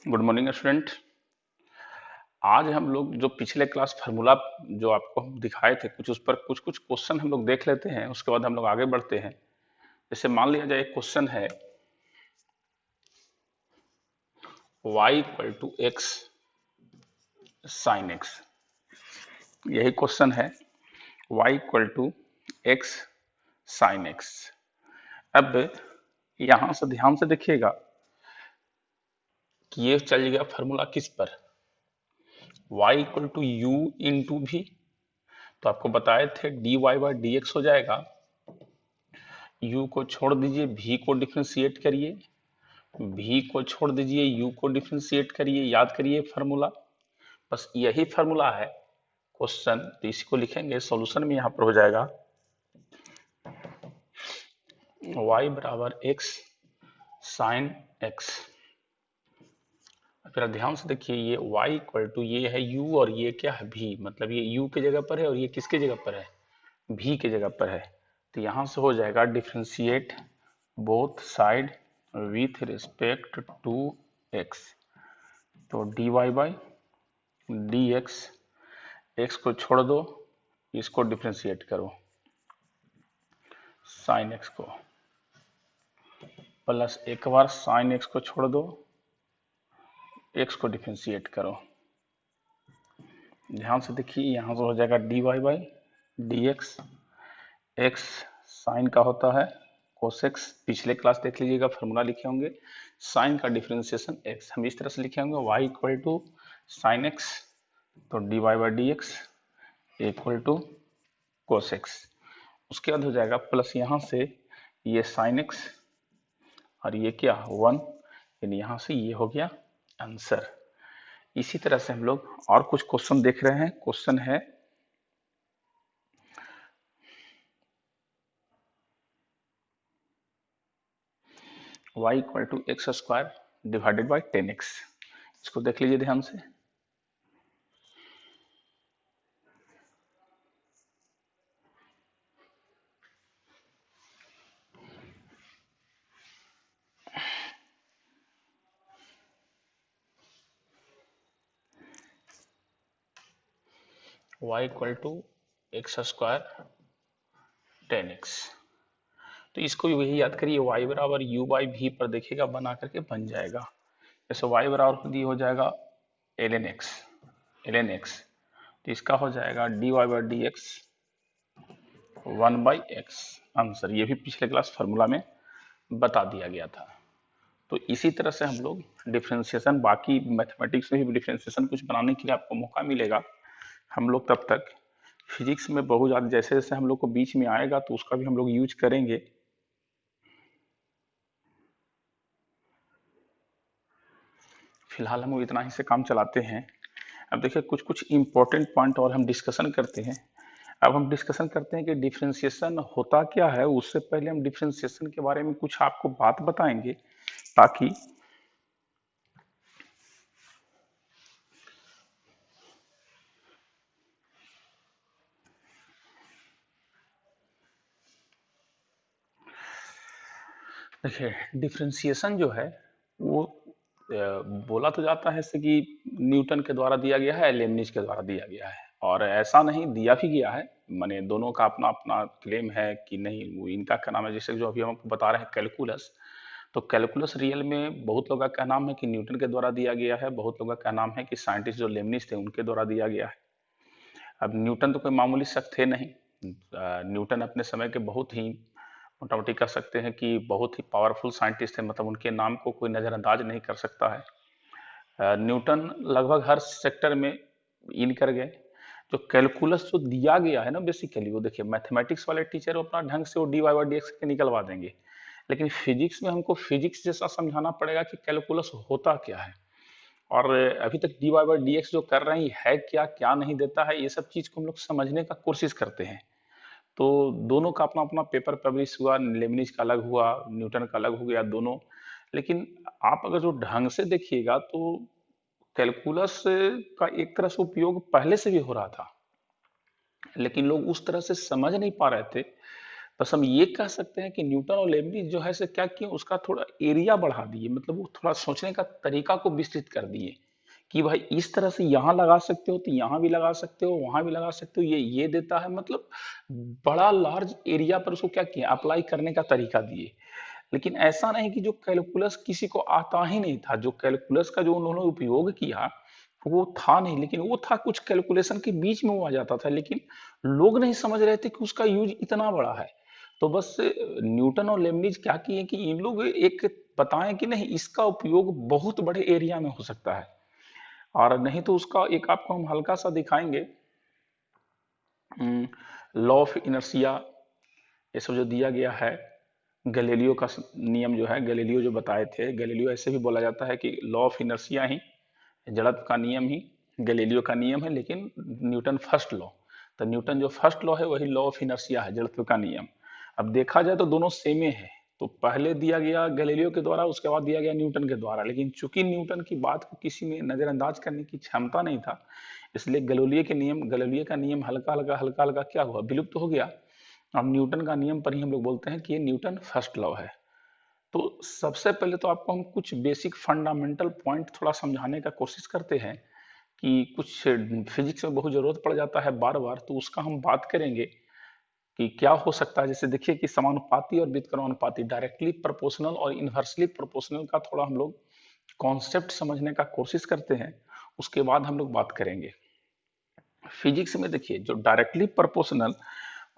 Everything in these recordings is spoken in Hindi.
Good morning student. आज हम लोग जो पिछले क्लास फार्मूला जो आपको हम दिखाए थे कुछ उस पर कुछ कुछ क्वेश्चन हम लोग देख लेते हैं, उसके बाद हम लोग आगे बढ़ते हैं। जैसे मान लिया जाए एक क्वेश्चन है y equal to x sine x. यही क्वेश्चन है y equal to x sine x. अब यहां से ध्यान से देखिएगा कि ये चल गया फार्मूला किस पर, y equal to u into v. तो आपको बताए थे dy बाई डी एक्स हो जाएगा। u को छोड़ दीजिए, v को डिफ्रेंशिएट करिए, v को छोड़ दीजिए, u को डिफ्रेंशिएट करिए। याद करिए फार्मूला, बस यही फार्मूला है क्वेश्चन। तो इसी को लिखेंगे सॉल्यूशन में, यहां पर हो जाएगा y बराबर x साइन x। फिर ध्यान से देखिए, ये y इक्वल टू ये है u और ये क्या है v, मतलब ये u की जगह पर है और ये किसके जगह पर है, v की जगह पर है। तो यहां से हो जाएगा differentiate both side with respect to x। तो dy by d x, x को छोड़ दो, इसको डिफ्रेंशिएट करो साइन एक्स को, प्लस एक बार साइन एक्स को छोड़ दो, एक्स को डिफ्रेंशिएट करो। ध्यान से देखिए, यहां से हो जाएगा d y by d x. X sine का होता है कोसेक्स, पिछले क्लास देख लीजिएगा फार्मूला लिखे होंगे। साइन का डिफ्रेंशिएशन एक्स, हम इस तरह से लिखे होंगे y equal to sine x, तो d y by d x equal to cos x. उसके बाद हो जाएगा प्लस यहां से ये साइन एक्स और ये क्या 1, यानी यहां से ये हो गया आंसर। इसी तरह से हम लोग और कुछ क्वेश्चन देख रहे हैं। क्वेश्चन है y equal to x square divided by 10x। इसको देख लीजिए ध्यान से। y equal to x square 10x। तो इसको भी वही याद करिए, y बराबर u बाई वी पर देखिएगा बना करके बन जाएगा। जैसे y बराबर खुद ही हो जाएगा ln x, तो इसका हो जाएगा dy by d x 1 by x answer. ये भी पिछले क्लास फार्मूला में बता दिया गया था। तो इसी तरह से हम लोग डिफ्रेंशिएशन, बाकी मैथमेटिक्स में भी डिफ्रेंशिएशन कुछ बनाने के लिए आपको मौका मिलेगा। हम लोग तब तक फिजिक्स में बहुत ज़्यादा जैसे जैसे हम लोग को बीच में आएगा तो उसका भी हम लोग यूज करेंगे। फिलहाल हम इतना ही से काम चलाते हैं। अब देखिए कुछ कुछ इंपॉर्टेंट पॉइंट और हम डिस्कशन करते हैं। अब हम डिस्कशन करते हैं कि डिफ्रेंशिएशन होता क्या है। उससे पहले हम डिफ्रेंशिएशन के बारे में कुछ आपको बात बताएंगे, ताकि देखिए डिफ्रेंशिएशन जो है वो बोला तो जाता है जैसे कि न्यूटन के द्वारा दिया गया है, लेबनिज के द्वारा दिया गया है, और ऐसा नहीं दिया भी गया है। माने दोनों का अपना अपना क्लेम है कि नहीं, वो इनका क्या नाम है, जैसे जो अभी हम आपको बता रहे हैं कैलकुलस। तो कैलकुलस रियल में बहुत लोगों का नाम है कि न्यूटन के द्वारा दिया गया है, बहुत लोगों का नाम है कि साइंटिस्ट जो लेबनिज थे उनके द्वारा दिया गया है। अब न्यूटन तो कोई मामूली शख्स थे नहीं। न्यूटन अपने समय के बहुत ही, मोटा मोटी कह सकते हैं कि बहुत ही पावरफुल साइंटिस्ट थे, मतलब उनके नाम को कोई नज़रअंदाज नहीं कर सकता है। न्यूटन लगभग हर सेक्टर में इन कर गए। जो कैलकुलस जो दिया गया है ना, बेसिकली वो देखिए मैथमेटिक्स वाले टीचर अपना ढंग से वो d y by d x के निकलवा देंगे, लेकिन फिजिक्स में हमको फिजिक्स जैसा समझाना पड़ेगा कि कैलकुलस होता क्या है। और अभी तक d y by d x जो कर रही है क्या क्या नहीं देता है, ये सब चीज़ को हम लोग समझने का कोशिश करते हैं। तो दोनों का अपना अपना पेपर पब्लिश हुआ, लेबनिज का अलग हुआ, न्यूटन का अलग हो गया दोनों। लेकिन आप अगर जो ढंग से देखिएगा तो कैलकुलस का एक तरह से उपयोग पहले से भी हो रहा था, लेकिन लोग उस तरह से समझ नहीं पा रहे थे। बस हम ये कह सकते हैं कि न्यूटन और लेibniz जो है से क्या किए, उसका थोड़ा एरिया बढ़ा दिए, मतलब वो थोड़ा सोचने का तरीका को विस्तृत कर दिए कि भाई इस तरह से यहाँ लगा सकते हो तो यहाँ भी लगा सकते हो, वहां भी लगा सकते हो, ये देता है, मतलब बड़ा लार्ज एरिया पर उसको क्या किया, अप्लाई करने का तरीका दिए। लेकिन ऐसा नहीं कि जो कैलकुलस किसी को आता ही नहीं था, जो कैलकुलस का जो उन्होंने उपयोग किया वो था नहीं, लेकिन वो था कुछ कैलकुलेशन के बीच में वो आ जाता था, लेकिन लोग नहीं समझ रहे थे कि उसका यूज इतना बड़ा है। तो बस न्यूटन और लेibniz क्या किए कि इन लोग एक बताएं कि नहीं, इसका उपयोग बहुत बड़े एरिया में हो सकता है। और नहीं तो उसका एक आपको हम हल्का सा दिखाएंगे, लॉ ऑफ इनर्शिया, ये सब जो दिया गया है, गैलीलियो का नियम जो है, गैलीलियो जो बताए थे, गैलीलियो ऐसे भी बोला जाता है कि लॉ ऑफ इनर्शिया ही, जड़त्व का नियम ही गैलीलियो का नियम है, लेकिन न्यूटन फर्स्ट लॉ। तो न्यूटन जो फर्स्ट लॉ है वही लॉ ऑफ इनर्शिया है, जड़त्व का नियम। अब देखा जाए तो दोनों सेमे है, तो पहले दिया गया गैलीलियो के द्वारा, उसके बाद दिया गया न्यूटन के द्वारा, लेकिन चूंकि न्यूटन की बात को किसी में नजरअंदाज करने की क्षमता नहीं था, इसलिए गैलीलियो का नियम हल्का हल्का क्या हुआ, विलुप्त तो हो गया। अब न्यूटन का नियम पर ही हम लोग बोलते हैं कि ये न्यूटन फर्स्ट लॉ है। तो सबसे पहले तो आपको हम कुछ बेसिक फंडामेंटल पॉइंट थोड़ा समझाने का कोशिश करते हैं कि कुछ फिजिक्स में बहुत जरूरत पड़ जाता है बार बार, तो उसका हम बात करेंगे कि क्या हो सकता है। जैसे देखिए कि समानुपाती और व्युत्क्रमानुपाती, डायरेक्टली प्रोपोर्शनल और इनवर्सली प्रोपोर्शनल का थोड़ा हम लोग कॉन्सेप्ट समझने का कोशिश करते हैं, उसके बाद हम लोग बात करेंगे। फिजिक्स में देखिए जो डायरेक्टली प्रोपोर्शनल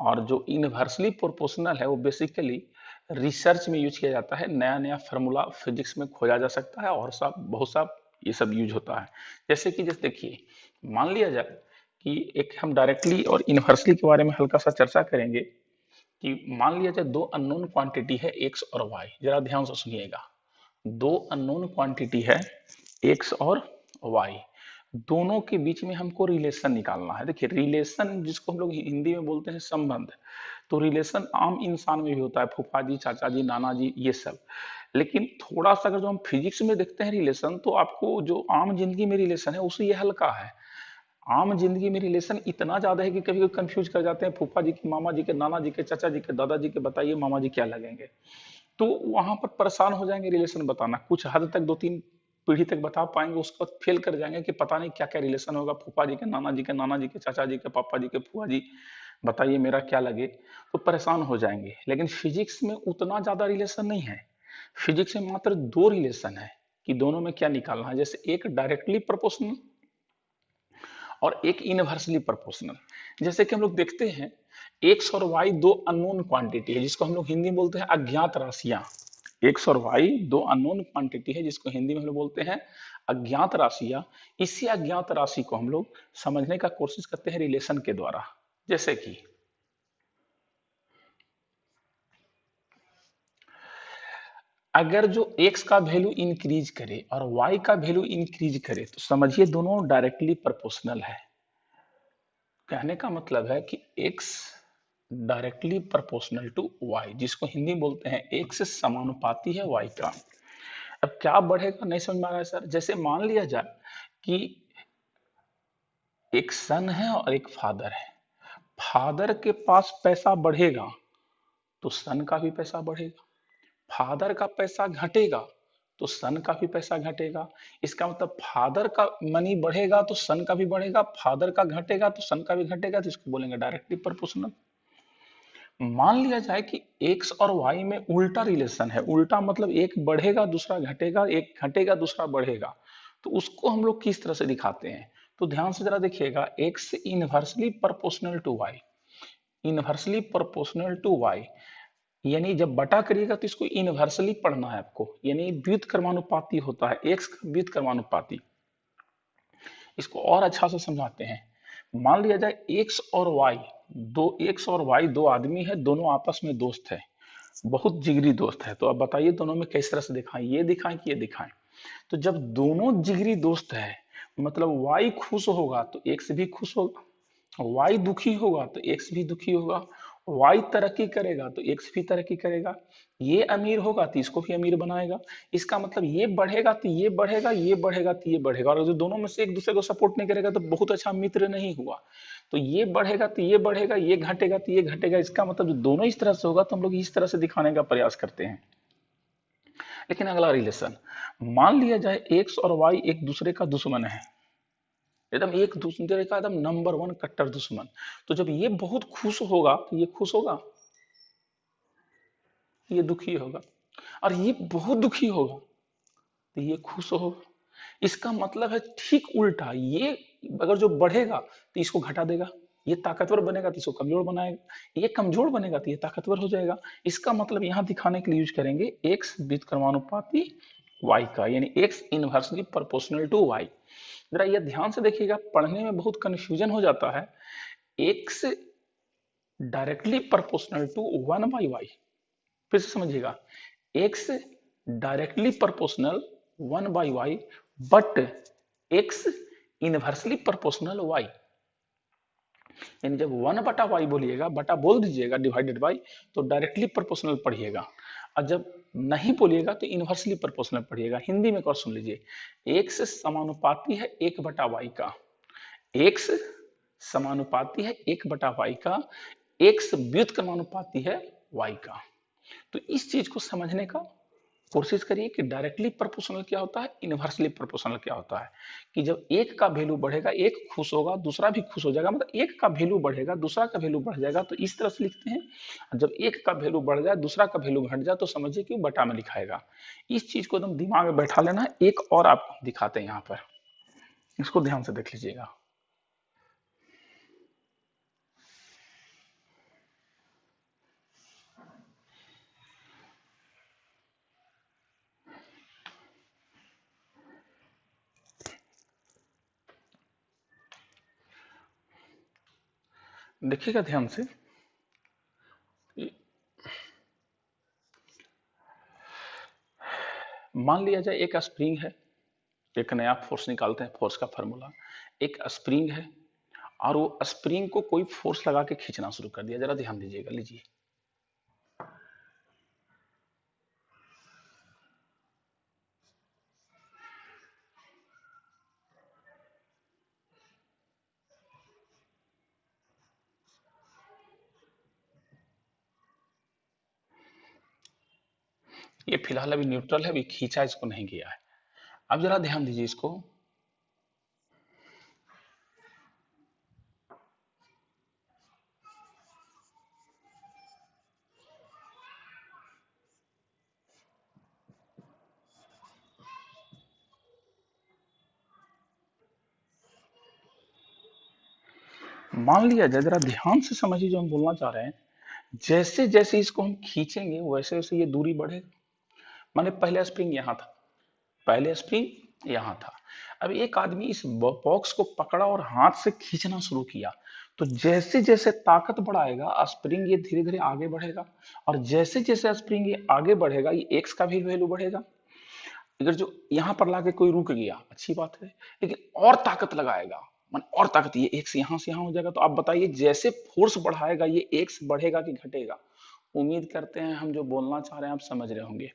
और जो इनवर्सली प्रोपोर्शनल है वो बेसिकली रिसर्च में यूज किया जाता है, नया नया फार्मूला फिजिक्स में खोजा जा सकता है और सब बहुत सा ये सब यूज होता है। जैसे देखिए, मान लिया जाए कि एक हम डायरेक्टली और इनवर्सली के बारे में हल्का सा चर्चा करेंगे कि मान लिया जाए दो अननोन क्वांटिटी है एक्स और वाई, जरा ध्यान से सुनिएगा। दो अननोन क्वांटिटी है एक्स और वाई, दोनों के बीच में हमको रिलेशन निकालना है। देखिए रिलेशन जिसको हम लोग हिंदी में बोलते हैं संबंध, तो रिलेशन आम इंसान में भी होता है, फूफा जी, चाचा जी, नाना जी, ये सब। लेकिन थोड़ा सा अगर जो हम फिजिक्स में देखते हैं रिलेशन, तो आपको जो आम जिंदगी में रिलेशन है उससे ये हल्का है। आम जिंदगी में रिलेशन इतना ज्यादा है कि कभी कभी कंफ्यूज कर जाते हैं, फूफा जी के, मामा जी के, नाना जी के, चाचा जी के, दादाजी के, बताइए मामा जी क्या लगेंगे। तो वहां पर परेशान हो जाएंगे रिलेशन बताना, कुछ हद तक दो तीन पीढ़ी तक बता पाएंगे, उसके बाद फेल कर जाएंगे कि पता नहीं क्या क्या रिलेशन होगा, फूफा जी के, नाना जी के, नाना जी के, चाचा जी के, पापा जी के, फुआ जी, बताइए मेरा क्या लगे। तो परेशान हो जाएंगे। लेकिन फिजिक्स में उतना ज्यादा रिलेशन नहीं है, फिजिक्स में मात्र दो रिलेशन है कि दोनों में क्या निकालना है। जैसे एक डायरेक्टली प्रोपोर्शनल और एक इनवर्सली प्रोपोर्शनल। जैसे कि हम लोग देखते हैं एक्स और वाई दो अननोन क्वांटिटी है, जिसको हम लोग हिंदी में बोलते हैं अज्ञात राशियां। एक्स और वाई दो अननोन क्वांटिटी है, जिसको हिंदी में हम लोग बोलते हैं अज्ञात राशियां। इसी अज्ञात राशि को हम लोग समझने का कोशिश करते हैं रिलेशन के द्वारा। जैसे कि अगर जो x का वैल्यू इंक्रीज करे और y का वैल्यू इंक्रीज करे, तो समझिए दोनों डायरेक्टली प्रोपोर्शनल है। कहने का मतलब है कि x directly proportional to y, जिसको हिंदी में बोलते हैं x समानुपाती है y का। अब क्या बढ़ेगा, नहीं समझ में आ रहा है सर। जैसे मान लिया जाए कि एक सन है और एक फादर है, फादर के पास पैसा बढ़ेगा तो सन का भी पैसा बढ़ेगा, फादर का पैसा घटेगा तो सन का भी पैसा घटेगा। इसका मतलब फादर का मनी बढ़ेगा तो सन का भी बढ़ेगा, फादर का घटेगा तो सन का भी घटेगा, तो इसको बोलेंगे डायरेक्टली प्रोपोर्शनल। मान लिया जाए कि एक्स और वाई में उल्टा रिलेशन है, उल्टा मतलब एक बढ़ेगा दूसरा घटेगा, एक घटेगा दूसरा बढ़ेगा, तो उसको हम लोग किस तरह से दिखाते हैं। तो ध्यान से जरा देखिएगा, x inversely proportional to y, inversely proportional to y, यानी जब बटा करिएगा तो इसको इनवर्सली पढ़ना है आपको, यानी व्युत्क्रमानुपाती होता है, एक्स का व्युत्क्रमानुपाती। इसको और अच्छा से समझाते हैं। मान लिया जाए एक्स और वाई, दो आदमी है, दोनों आपस में दोस्त है, बहुत जिगरी दोस्त है। तो अब बताइए दोनों में किस तरह से दिखाएं, ये दिखाएं कि ये दिखाएं। तो जब दोनों जिगरी दोस्त है, मतलब वाई खुश होगा तो एक्स भी खुश होगा, वाई दुखी होगा तो एक्स भी दुखी होगा, वाई तरक्की करेगा तो एक्स भी तरक्की करेगा। ये अमीर होगा तो इसको भी अमीर बनाएगा। इसका मतलब ये बढ़ेगा तो ये बढ़ेगा, ये बढ़ेगा तो ये बढ़ेगा, और जो दोनों में से एक दूसरे को सपोर्ट नहीं करेगा तो बहुत अच्छा मित्र नहीं हुआ। तो ये बढ़ेगा तो ये बढ़ेगा, ये घटेगा तो ये घटेगा। इसका मतलब जो दोनों इस तरह से होगा तो हम लोग इस तरह से दिखाने का प्रयास करते हैं। लेकिन अगला रिलेशन, मान लिया जाए एक्स और वाई एक दूसरे का दुश्मन है, एकदम एक दूसरे का एकदम नंबर वन कट्टर दुश्मन। तो जब ये बहुत खुश होगा तो ये खुश होगा, ये दुखी होगा। और ये बहुत दुखी होगा तो ये खुश होगा। इसका मतलब है ठीक उल्टा, ये अगर जो बढ़ेगा तो इसको घटा देगा, ये ताकतवर बनेगा तो इसको कमजोर बनाएगा, ये कमजोर बनेगा तो ये ताकतवर हो जाएगा। इसका मतलब यहां दिखाने के लिए यूज करेंगे एक्स व्युत्क्रमानुपाती वाई का, यानी x inversely proportional to y. जरा ये ध्यान से देखिएगा, पढ़ने में बहुत कंफ्यूजन हो जाता है। X directly proportional to one by y, फिर से समझिएगा, x directly proportional one by y, but x inversely proportional y. यानी जब वन बटा वाई बोलिएगा, बटा बोल दीजिएगा डिवाइडेड बाई, तो डायरेक्टली प्रोपोर्शनल पढ़िएगा। और जब नहीं बोलिएगा तो इनवर्सली प्रोपोर्शनल पढ़िएगा। हिंदी में एक और सुन लीजिए, एक्स समानुपाती है एक बटा वाई का, एक्स समानुपाती है एक बटा वाई का, एक्स व्युत्क्रमानुपाती है वाई का। तो इस चीज को समझने का कोशिश करिए कि डायरेक्टली प्रोपोर्शनल क्या होता है, इनवर्सली प्रोपोर्शनल क्या होता है। कि जब एक का वैल्यू बढ़ेगा, एक खुश होगा, दूसरा भी खुश हो जाएगा, मतलब एक का वैल्यू बढ़ेगा दूसरा का वैल्यू बढ़ जाएगा, तो इस तरह से लिखते हैं। जब एक का वैल्यू बढ़ जाए दूसरा का वैल्यू घट जाए तो समझिए कि बटा में लिखाएगा। इस चीज को एकदम दिमाग में बैठा लेना है। एक और आपको दिखाते हैं यहाँ पर, इसको ध्यान से देख लीजिएगा। देखिएगा ध्यान से, मान लिया जाए एक स्प्रिंग है, एक नया फोर्स निकालते हैं, फोर्स का फॉर्मूला। एक स्प्रिंग है और वो स्प्रिंग को कोई फोर्स लगा के खींचना शुरू कर दिया। जरा ध्यान दीजिएगा, लीजिए। ये फिलहाल अभी न्यूट्रल है, अभी खींचा इसको नहीं गया है। अब जरा ध्यान दीजिए इसको, मान लिया जाए, जरा ध्यान से समझिए जो हम बोलना चाह रहे हैं। जैसे जैसे इसको हम खींचेंगे वैसे वैसे ये दूरी बढ़ेगा। माने पहले स्प्रिंग यहाँ था, पहले स्प्रिंग यहाँ था। अब एक आदमी इस बॉक्स को पकड़ा और हाथ से खींचना शुरू किया, तो जैसे जैसे ताकत बढ़ाएगा स्प्रिंग ये धीरे धीरे आगे बढ़ेगा, और जैसे जैसे स्प्रिंग ये आगे बढ़ेगा ये एक्स का भी वैल्यू बढ़ेगा। अगर जो यहाँ पर लाके कोई रुक गया अच्छी बात है, लेकिन और ताकत लगाएगा, मान और ताकत, ये एक्स यहाँ से यहाँ हो जाएगा। तो आप बताइए जैसे फोर्स बढ़ाएगा ये एक्स बढ़ेगा कि घटेगा। उम्मीद करते हैं हम जो बोलना चाह रहे हैं आप समझ रहे होंगे।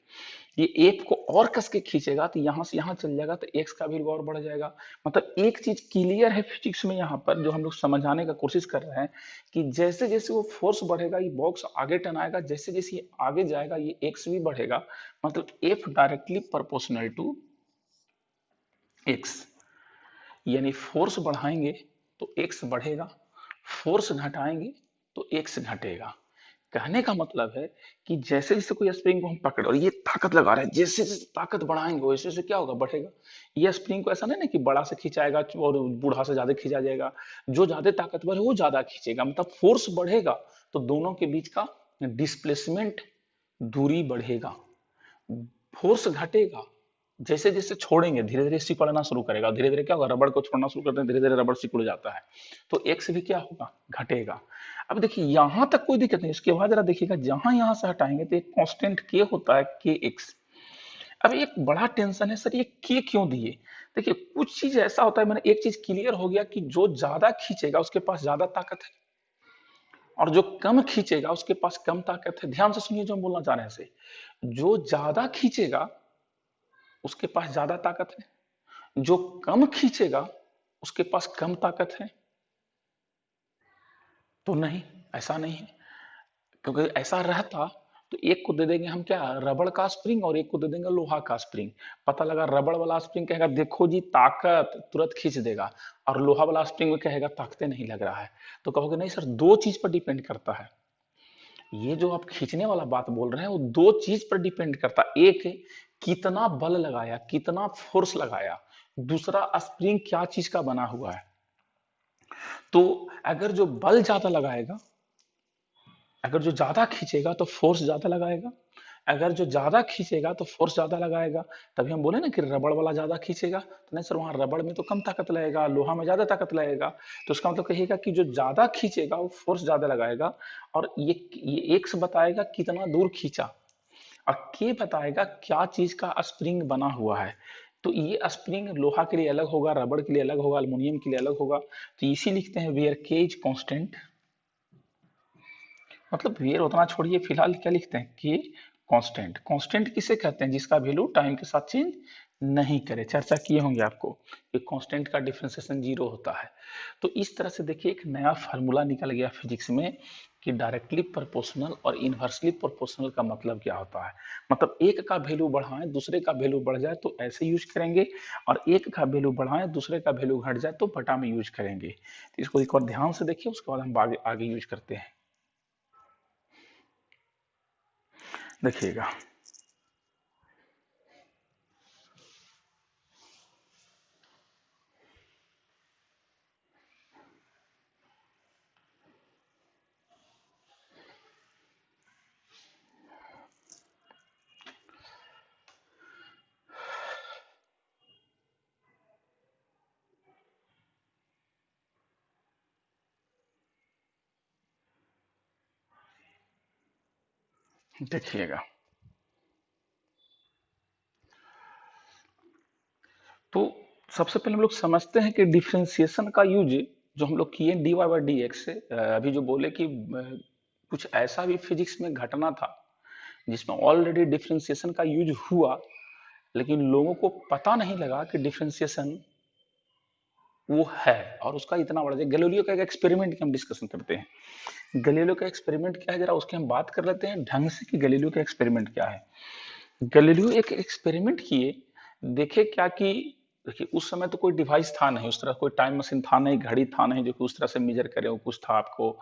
ये एक को और कस के खींचेगा तो यहाँ से यहाँ चल जाएगा, तो एक्स का भी और बढ़ जाएगा। मतलब एक चीज क्लियर है फिजिक्स में यहाँ पर जो हम लोग समझाने का कोशिश कर रहे हैं, कि जैसे जैसे वो फोर्स बढ़ेगा ये बॉक्स आगे टनाएगा, जैसे जैसे ये आगे जाएगा ये एक्स भी बढ़ेगा। मतलब F directly proportional to x, यानी फोर्स बढ़ाएंगे तो एक्स बढ़ेगा, फोर्स घटाएंगे तो एक्स घटेगा। कहने का मतलब है कि जैसे जैसे कोई स्प्रिंग को हम पकड़े और ये ताकत लगा रहे हैं, जैसे जैसे ताकत बढ़ाएंगे वैसे वैसे क्या होगा, बढ़ेगा। ये स्प्रिंग को ऐसा नहीं ना कि बड़ा से खींचाएगा और बूढ़ा से ज्यादा खींचा जाएगा, जो ज्यादा ताकतवर है वो ज्यादा खींचेगा। मतलब फोर्स बढ़ेगा तो दोनों के बीच का डिस्प्लेसमेंट, दूरी बढ़ेगा। फोर्स घटेगा, जैसे जैसे छोड़ेंगे धीरे धीरे सिकुड़ना शुरू करेगा। धीरे धीरे क्या होगा, रबड़ को छोड़ना शुरू करते हैं, धीरे धीरे रबड़ सिकुड़ जाता है, तो एक्स भी क्या होगा, घटेगा। अब देखिए यहां तक कोई दिक्कत नहीं, इसके बाद जरा देखिएगा जहां यहां से हटाएंगे तो एक कांस्टेंट के होता है, के एक्स। अब एक बड़ा टेंशन है, सर ये के क्यों दिए। देखिए कुछ चीज ऐसा होता है, मैंने एक चीज क्लियर हो गया कि जो ज्यादा खींचेगा उसके पास ज्यादा ताकत है। और जो कम खींचेगा उसके पास कम ताकत है। ध्यान से सुनिए जो हम बोलना चाह रहे हैं से, जो ज्यादा खींचेगा उसके पास ज्यादा ताकत है, जो कम खींचेगा उसके पास कम ताकत है। तो नहीं, ऐसा नहीं है, क्योंकि ऐसा रहता तो एक को दे देंगे हम क्या, रबड़ का स्प्रिंग, और एक को दे देंगे लोहा का स्प्रिंग। पता लगा रबड़ वाला स्प्रिंग कहेगा देखो जी ताकत, तुरंत खींच देगा, और लोहा वाला स्प्रिंग में कहेगा ताकतें नहीं लग रहा है। तो कहोगे नहीं सर, दो चीज पर डिपेंड करता है। ये जो आप खींचने वाला बात बोल रहे हैं वो दो चीज पर डिपेंड करता है। एक, कितना बल लगाया, कितना फोर्स लगाया। दूसरा, स्प्रिंग क्या चीज का बना हुआ है। तो अगर जो बल ज्यादा लगाएगा, अगर जो ज्यादा खींचेगा तो फोर्स ज्यादा लगाएगा, अगर जो ज्यादा खींचेगा तो फोर्स ज्यादा लगाएगा। तभी हम बोले ना कि रबड़ वाला ज्यादा खींचेगा, तो नहीं सर वहां रबड़ में तो कम ताकत लगेगा, लोहा में ज्यादा ताकत लगेगा। तो उसका मतलब कहिएगा कि जो ज्यादा खींचेगा वो फोर्स ज्यादा लगाएगा। और ये एक्स बताएगा कितना दूर खींचा, और के बताएगा क्या चीज का स्प्रिंग बना हुआ है। तो ये स्प्रिंग लोहा के लिए अलग होगा, रबड़ के लिए अलग होगा, अल्युमिनियम के लिए अलग होगा। तो इसी लिखते हैं वेयर के इज कांस्टेंट, मतलब वेयर उतना छोड़िए, फिलहाल क्या लिखते हैं कि कांस्टेंट। कांस्टेंट किसे कहते हैं, जिसका वैल्यू टाइम के साथ चेंज नहीं करे। चर्चा किए होंगे आपको कि कांस्टेंट का डिफरेंशिएशन जीरो होता है। तो इस तरह से देखिए एक नया फार्मूला निकल गया फिजिक्स में कि डायरेक्टली प्रोपोर्शनल और इनवर्सली प्रोपोर्शनल का मतलब क्या होता है। मतलब एक का वैल्यू बढ़ाएं दूसरे का वैल्यू बढ़ जाए तो ऐसे यूज करेंगे, और एक का वैल्यू बढ़ाएं दूसरे का वैल्यू घट जाए तो बटा में यूज करेंगे। तो इसको एक बार ध्यान से देखिए, उसके बाद हम आगे आगे यूज करते हैं। देखिएगा, देखिएगा। तो सबसे पहले हम लोग समझते हैं कि डिफरेंशिएशन का यूज जो हम लोग किए d y by d x से, अभी जो बोले कि कुछ ऐसा भी फिजिक्स में घटना था जिसमें ऑलरेडी डिफरेंशिएशन का यूज हुआ, लेकिन लोगों को पता नहीं लगा कि डिफरेंशिएशन वो है, और उसका इतना बड़ा। गैलीलियो का एक एक्सपेरिमेंट की हम डिस्कशन करते हैं। गैलीलियो का एक्सपेरिमेंट क्या है जरा उसकी हम बात कर लेते हैं ढंग से कि गैलीलियो का एक्सपेरिमेंट क्या है। गैलीलियो एक एक्सपेरिमेंट किए, देखे क्या कि देखिए उस समय तो कोई डिवाइस था नहीं, उस तरह कोई टाइम मशीन था नहीं, घड़ी था नहीं जो कि उस तरह से मेजर करे, वो कुछ था आपको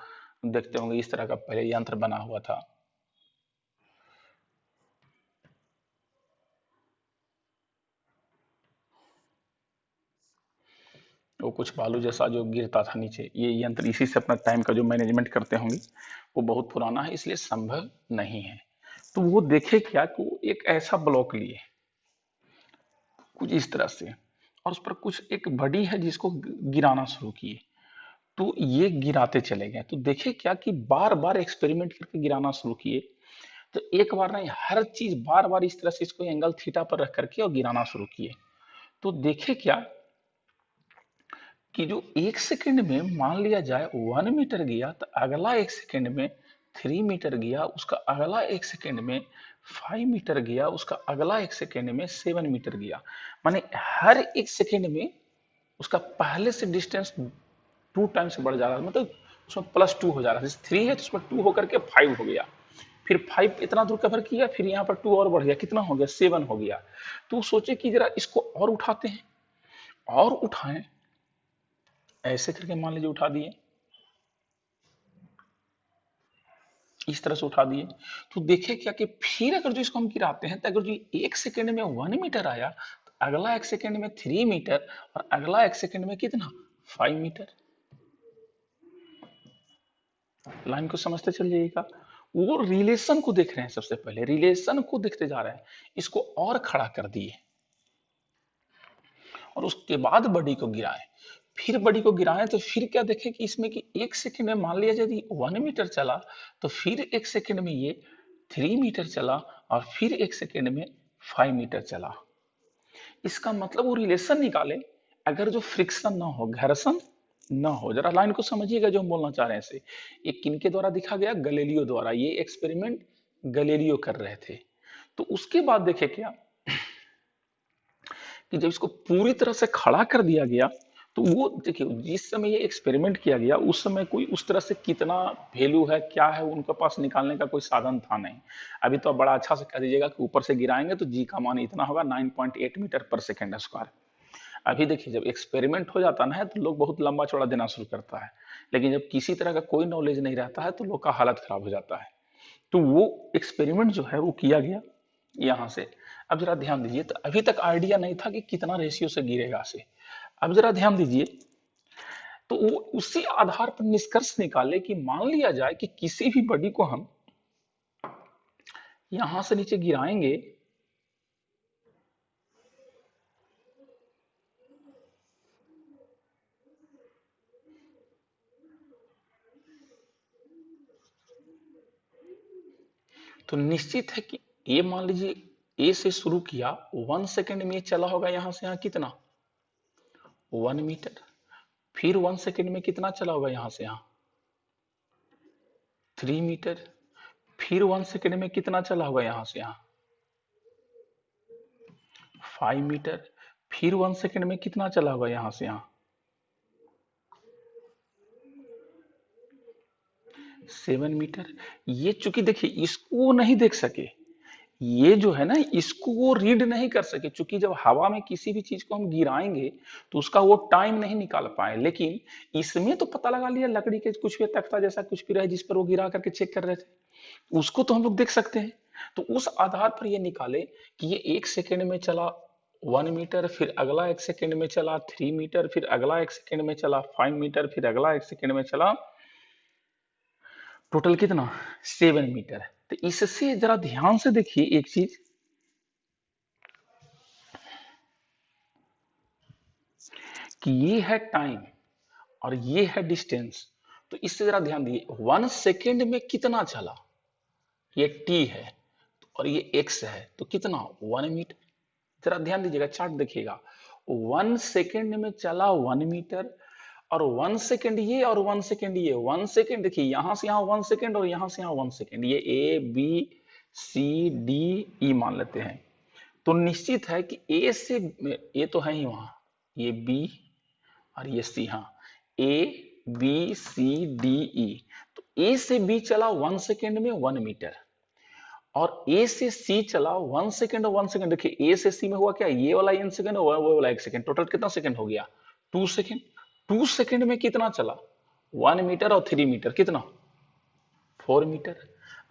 देखते होंगे इस तरह का पहले यंत्र बना हुआ था। वो कुछ बालू जैसा जो गिरता था नीचे, ये यंत्र इसी से अपना टाइम का जो मैनेजमेंट करते होंगे। वो बहुत पुराना है इसलिए संभव नहीं है। तो वो देखे क्या कि वो एक ऐसा ब्लॉक लिए कुछ इस तरह से, और उस पर कुछ एक बडी है जिसको गिराना शुरू किए। तो ये गिराते चले गए, तो देखे क्या कि बार बार एक्सपेरिमेंट करके गिराना शुरू किए। तो एक बार नहीं, हर चीज बार बार इस तरह से इसको एंगल थीटा पर रख करके और गिराना शुरू किए। तो देखे क्या कि जो एक सेकंड में मान लिया जाए 1 मीटर गया, तो अगला एक सेकंड में 3 मीटर गया, उसका अगला एक सेकंड में 5 मीटर गया, उसका अगला एक सेकंड में 7 मीटर गया। माने हर एक सेकंड में उसका पहले से डिस्टेंस 2 टाइम से बढ़ जा रहा है, मतलब उसमें +2 हो जा रहा है। जैसे 3 है तो उसमें 2 होकर के 5 हो गया, फिर 5 इतना दूर कवर किया, फिर यहाँ पर 2 और बढ़ गया, कितना हो गया, 7 हो गया। तो सोचे कि जरा इसको और उठाते हैं, और उठाएं, ऐसे करके मान लीजिए उठा दिए, इस तरह से उठा दिए। तो देखे क्या कि फिर अगर जो इसको हम गिराते हैं, तो अगर जो एक सेकंड में 1 मीटर आया, तो अगला एक सेकंड में 3 मीटर, और अगला एक सेकंड में कितना, 5 मीटर। लाइन को समझते चल जाइएगा। वो रिलेशन को देख रहे हैं, सबसे पहले रिलेशन को देखते जा रहे हैं, इसको और खड़ा कर दिए, और उसके बाद बॉडी को गिराए। फिर बॉडी को गिराए तो फिर क्या देखे कि इसमें कि एक सेकंड में मान लिया यदि 1 मीटर चला, तो फिर एक सेकंड में ये 3 मीटर चला, और फिर एक सेकंड में 5 मीटर चला। इसका मतलब वो रिलेशन निकाले, अगर जो फ्रिक्शन ना हो, घर्षण ना हो। जरा लाइन को समझिएगा जो हम बोलना चाह रहे हैं इसे। ये किनके द्वारा दिखा गया? गैलीलियो द्वारा। ये एक्सपेरिमेंट गैलीलियो कर रहे थे। तो उसके बाद देखे क्या कि जब इसको पूरी तरह से खड़ा कर दिया गया, तो वो देखिए जिस समय ये एक्सपेरिमेंट किया गया उस समय कोई उस तरह से कितना वैल्यू है क्या है उनके पास निकालने का कोई साधन था नहीं। अभी तो आप बड़ा अच्छा से कह दीजिएगा कि ऊपर से गिराएंगे तो जी का मान इतना होगा, 9.8 मीटर पर सेकेंड स्क्वायर। अभी देखिए जब एक्सपेरिमेंट हो जाता है तो लोग बहुत लंबा चौड़ा देना शुरू करता है, लेकिन जब किसी तरह का कोई नॉलेज नहीं रहता है तो लोग का हालत खराब हो जाता है। तो वो एक्सपेरिमेंट जो है वो किया गया यहां से। अब जरा ध्यान दीजिए, तो अभी तक आइडिया नहीं था कि कितना रेशियो से गिरेगा से। अब जरा ध्यान दीजिए, तो वो उसी आधार पर निष्कर्ष निकाले कि मान लिया जाए कि किसी भी बॉडी को हम यहां से नीचे गिराएंगे तो निश्चित है कि ये मान लीजिए ए से शुरू किया, 1 सेकेंड में चला होगा यहां से यहां कितना, 1 मीटर। फिर 1 सेकेंड में कितना चला होगा यहां से यहां, 3 मीटर। फिर 1 सेकेंड में कितना चला होगा यहां से यहां, 5 मीटर। फिर 1 सेकेंड में कितना चला होगा यहां से यहां, 7 मीटर। ये चूंकि देखिए इसको नहीं देख सके, ये जो है ना इसको वो रीड नहीं कर सके, चूंकि जब हवा में किसी भी चीज को हम गिराएंगे तो उसका वो टाइम नहीं निकाल पाए। लेकिन इसमें तो पता लगा लिया, लकड़ी के कुछ भी तख्ता जैसा कुछ भी रहे जिस पर वो गिरा करके चेक कर रहे थे, उसको तो हम लोग देख सकते हैं। तो उस आधार पर ये निकाले कि ये 1 सेकेंड में चला 1 मीटर, फिर अगला 1 सेकेंड में चला 3 मीटर, फिर अगला 1 सेकेंड में चला 5 मीटर, फिर अगला 1 सेकेंड में चला टोटल कितना, 7 मीटर। तो इससे जरा ध्यान से देखिए एक चीज कि ये है टाइम और ये है डिस्टेंस। तो इससे जरा ध्यान दिए, 1 सेकेंड में कितना चला, ये टी है और ये एक्स है, तो कितना, 1 मीटर। जरा ध्यान दीजिएगा, चार्ट देखिएगा, 1 सेकेंड में चला 1 मीटर, और 1 सेकेंड ये और 1 सेकेंड ये। 1 सेकेंड देखिए यहां से यहां 1 सेकेंड और यहां से यहां 1 सेकेंड, ये A B C D E मान लेते हैं। तो निश्चित है कि ए से, ए तो है ही वहां, ये बी और ये सी, हाँ, A B C D E. तो ए से बी चला 1 सेकेंड में 1 मीटर, और ए से सी चला 1 सेकेंड और 1 सेकेंड। देखिए ए से सी में हुआ क्या, ये वाला n सेकेंड और वो वाला 1 सेकेंड, टोटल कितना सेकेंड हो गया, 2 सेकेंड। 2 सेकेंड में कितना चला, 1 मीटर, और 3 मीटर कितना, 4 मीटर।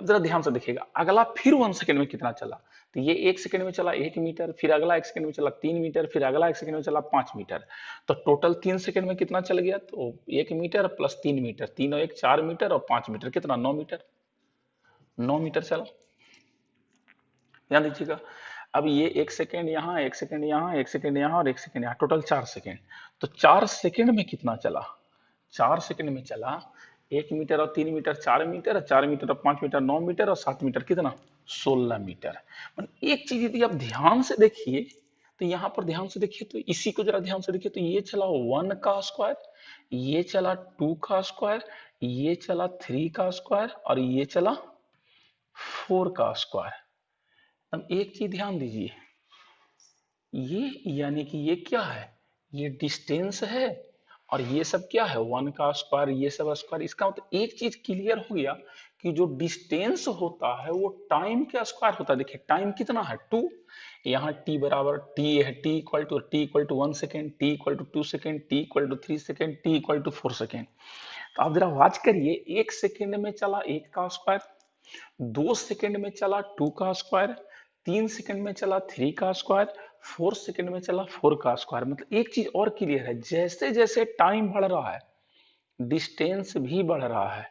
अब जरा ध्यान से देखिएगा, अगला फिर 1 सेकेंड में कितना चला, तो ये 1 सेकेंड में चला 1 मीटर, फिर अगला 1 सेकेंड में चला 3 मीटर, फिर अगला 1 सेकेंड में चला 5 मीटर। तो टोटल 3 सेकेंड में कितना चल गया, तो 1 मीटर प्लस 3 मीटर, 3 और 1 4 मीटर, और 5 मीटर कितना, 9 मीटर। 9 मीटर चला, ध्यान दीजिएगा। अब ये 1 सेकेंड यहाँ, 1 सेकेंड यहाँ, 1 सेकेंड यहाँ और 1 सेकेंड यहाँ, टोटल 4 सेकेंड। तो 4 सेकेंड में कितना चला, 4 सेकेंड में चला 1 मीटर और 3 मीटर, 4 मीटर, और 4 मीटर और 5 मीटर, 9 मीटर, और 7 मीटर कितना, 16 मीटर। एक चीज यदि आप ध्यान से देखिए, तो यहाँ पर ध्यान से देखिए, तो इसी को जरा ध्यान से देखिए, तो ये चला 1 का स्क्वायर, ये चला 2 का स्क्वायर, ये चला 3 का स्क्वायर, और ये चला 4 का स्क्वायर। अब एक चीज ध्यान दीजिए, ये यानी कि ये क्या है, ये डिस्टेंस है, और ये सब क्या है, 1 का स्क्वायर, ये सब स्क्वायर। इसका मतलब एक चीज क्लियर हो गया कि जो डिस्टेंस होता है वो टाइम का स्क्वायर होता है। देखिए टाइम कितना है, 2, यहाँ t बराबर t है, t equal to 1 second, t equal to 2 second, t equal to 3 second, t equal to 4 second. तो आप जरा वॉच करिए, 1 सेकेंड में चला 1 का स्क्वायर, 2 सेकेंड में चला 2 का स्क्वायर, 3 सेकेंड में चला 3 का स्क्वायर, 4 सेकेंड में चला 4 का स्क्वायर। मतलब एक चीज और क्लियर है, जैसे जैसे टाइम बढ़ रहा है डिस्टेंस भी बढ़ रहा है।